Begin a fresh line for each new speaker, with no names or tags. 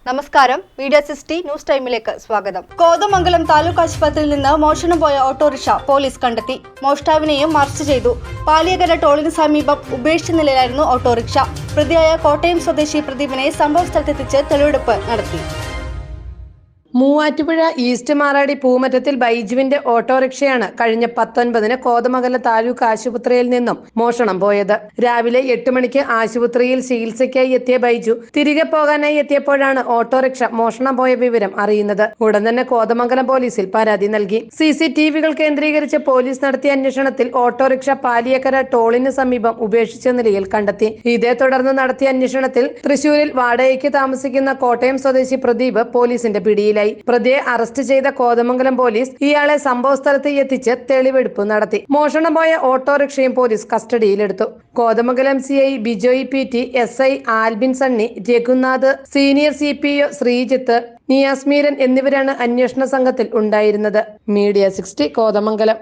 നമസ്കാരം, media 60 news ടൈമിലേക്ക് സ്വാഗതം. കോതമംഗലം താലൂക്ക് ആശുപത്രിയിൽ നിന്ന് മോഷണം പോയ ഓട്ടോറിക്ഷ പോലീസ് കണ്ടെത്തി. മോഷ്ടാവിനെയും അറസ്റ്റ് ചെയ്തു. പാലിയകര ടോളിന് സമീപം ഉപേക്ഷിച്ച നിലയിലായിരുന്നു ഓട്ടോറിക്ഷ. പ്രതിയായ കോട്ടയം സ്വദേശി പ്രദീപിനെ സംഭവ സ്ഥലത്തെത്തിച്ച് തെളിവെടുപ്പ് നടത്തി.
മൂവാറ്റുപുഴ ഈസ്റ്റ് മാറാടി പൂമറ്റത്തിൽ ബൈജുവിന്റെ ഓട്ടോറിക്ഷയാണ് കഴിഞ്ഞ 19-ന് കോതമംഗലം താലൂക്ക് ആശുപത്രിയിൽ നിന്നും മോഷണം പോയത്. രാവിലെ 8 മണിക്ക് ആശുപത്രിയിൽ ചികിത്സയ്ക്കായി എത്തിയ ബൈജു തിരികെ പോകാനായി എത്തിയപ്പോഴാണ് ഓട്ടോറിക്ഷ മോഷണം പോയ വിവരം അറിയുന്നത്. ഉടൻ തന്നെ കോതമംഗലം പോലീസിൽ പരാതി നൽകി. CCTV-കൾ കേന്ദ്രീകരിച്ച് പോലീസ് നടത്തിയ അന്വേഷണത്തിൽ ഓട്ടോറിക്ഷ പാലിയക്കര ടോളിന് സമീപം ഉപേക്ഷിച്ച നിലയിൽ കണ്ടെത്തി. ഇതേ തുടർന്ന് നടത്തിയ അന്വേഷണത്തിൽ തൃശൂരിൽ വാടകയ്ക്ക് താമസിക്കുന്ന കോട്ടയം സ്വദേശി പ്രദീപ് പോലീസിന്റെ പിടിയിലായി. പ്രതിയെ അറസ്റ്റ് ചെയ്ത കോതമംഗലം പോലീസ് ഇയാളെ സംഭവ സ്ഥലത്ത് എത്തിച്ച് തെളിവെടുപ്പ് നടത്തി. മോഷണം പോയ ഓട്ടോറിക്ഷയും പോലീസ് കസ്റ്റഡിയിലെടുത്തു. Kothamangalam CI Bijoy PT, SI Albin Sunny, Raghunath, senior CPO Sreejith, Niyas Meeran എന്നിവരാണ് അന്വേഷണ സംഘത്തിൽ ഉണ്ടായിരുന്നത്. മീഡിയ 60 കോതമംഗലം.